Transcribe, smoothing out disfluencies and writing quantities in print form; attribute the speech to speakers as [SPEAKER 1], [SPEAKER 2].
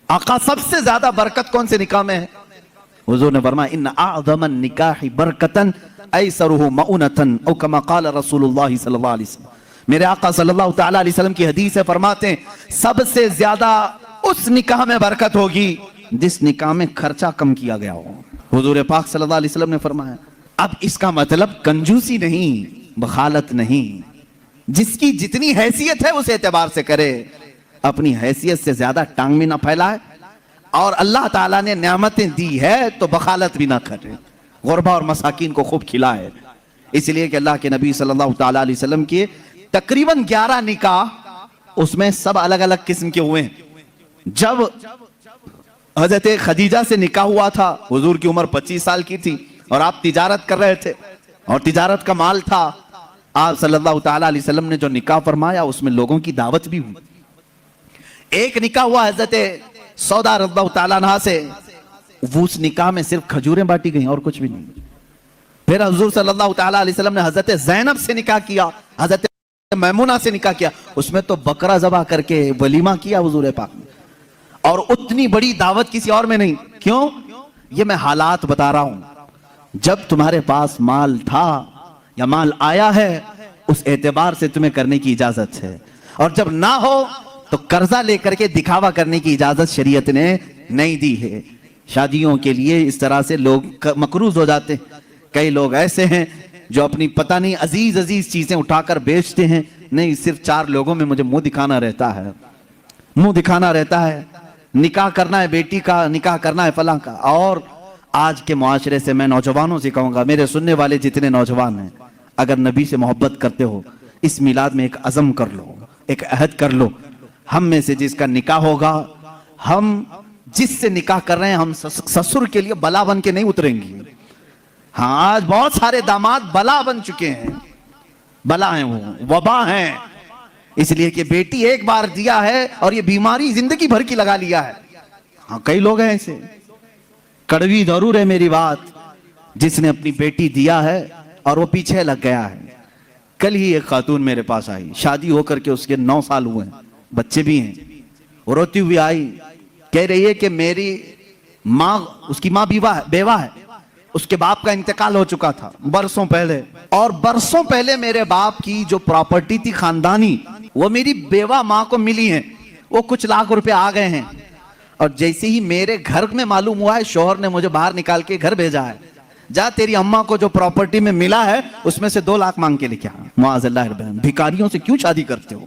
[SPEAKER 1] آقا سب سے زیادہ برکت کون سے نکاح میں ہے؟ حضور نے فرمایا ان اعظم النکاح برکتن ایسرہ مؤنتن او کما قال رسول اللہ صلی اللہ علیہ وسلم. میرے آقا صلی اللہ تعالیٰ علیہ وسلم کی حدیث ہے، فرماتے ہیں سب سے زیادہ اس نکاح میں برکت ہوگی جس نکاح میں خرچہ کم کیا گیا ہو. حضور پاک صلی اللہ علیہ وسلم نے فرمایا. اب اس کا مطلب کنجوسی نہیں، بخالت نہیں، جس کی جتنی حیثیت ہے اس اعتبار سے کرے، اپنی حیثیت سے زیادہ ٹانگ بھی نہ پھیلائے، اور اللہ تعالیٰ نے نعمتیں دی ہے تو بخالت بھی نہ کرے، غربا اور مساکین کو خوب کھلائے. اس لیے کہ اللہ کے نبی صلی اللہ تعالیٰ علیہ وسلم کی تقریباً 11 نکاح اس میں سب الگ الگ قسم کے ہوئے ہیں. جب حضرت خدیجہ سے نکاح ہوا تھا، حضور کی عمر 25 سال کی تھی اور آپ تجارت کر رہے تھے اور تجارت کا مال تھا. آپ صلی اللہ تعالیٰ علیہ وسلم نے جو نکاح فرمایا اس میں لوگوں کی دعوت بھی ہوئی. ایک نکاح ہوا حضرت سودا رضی اللہ تعالیٰ عنہ سے، وہ اس نکاح میں صرف کھجوریں بانٹی گئیں اور کچھ بھی نہیں. پھر حضور صلی اللہ تعالیٰ علیہ وسلم نے حضرت زینب سے نکاح کیا، حضرت میمونہ سے نکاح کیا، اس میں تو بکرا ذبح کر کے ولیمہ کیا حضور پاک نے، اور اتنی بڑی دعوت کسی اور میں نہیں. کیوں؟ یہ میں حالات بتا رہا ہوں. جب تمہارے پاس مال تھا یا مال آیا ہے اس اعتبار سے تمہیں کرنے کی اجازت ہے، اور جب نہ ہو تو قرضہ لے کر کے دکھاوا کرنے کی اجازت شریعت نے نہیں دی ہے. شادیوں کے لیے اس طرح سے لوگ مقروض ہو جاتے ہیں. کئی لوگ ایسے ہیں جو اپنی پتہ نہیں عزیز چیزیں اٹھا کر بیچتے ہیں، نہیں صرف 4 لوگوں میں مجھے منہ دکھانا رہتا ہے، منہ دکھانا رہتا ہے، نکاح کرنا ہے بیٹی کا، نکاح کرنا ہے فلاں کا. اور آج کے معاشرے سے میں نوجوانوں سے کہوں گا، میرے سننے والے جتنے نوجوان ہیں، اگر نبی سے محبت کرتے ہو اس میلاد میں ایک عزم کر لو، ایک عہد کر لو. ہم میں سے جس کا نکاح ہوگا، ہم جس سے نکاح کر رہے ہیں، ہم سسر کے لیے بلا بن کے نہیں اتریں گے. ہاں آج بہت سارے داماد بلا بن چکے ہیں، بلا ہیں، وہ وبا ہیں، اس لیے کہ بیٹی ایک بار دیا ہے اور یہ بیماری زندگی بھر کی لگا لیا ہے. ہاں کئی لوگ ہیں ایسے. کڑوی ضرور ہے میری بات، جس نے اپنی بیٹی دیا ہے اور وہ پیچھے لگ گیا ہے. کل ہی ایک خاتون میرے پاس آئی، شادی ہو کر کے اس کے 9 سال ہوئے ہیں، بچے بھی ہیں. وہ روتی ہوئی آئی، کہہ رہی ہے کہ میری ماں، اس کی ماں بیوہ ہے، اس کے باپ کا انتقال ہو چکا تھا برسوں پہلے، اور برسوں پہلے میرے باپ کی جو پراپرٹی تھی خاندانی وہ میری بیوہ ماں کو ملی ہیں، وہ کچھ لاکھ روپے آ گئے ہیں. اور جیسے ہی میرے گھر میں معلوم ہوا ہے، شوہر نے مجھے باہر نکال کے گھر بھیجا ہے، جا تیری اماں کو جو پراپرٹی میں ملا ہے اس میں سے 2 لاکھ مانگ کے لے کے آ. معاذ اللہ، بھکاریوں سے کیوں شادی کرتے ہو؟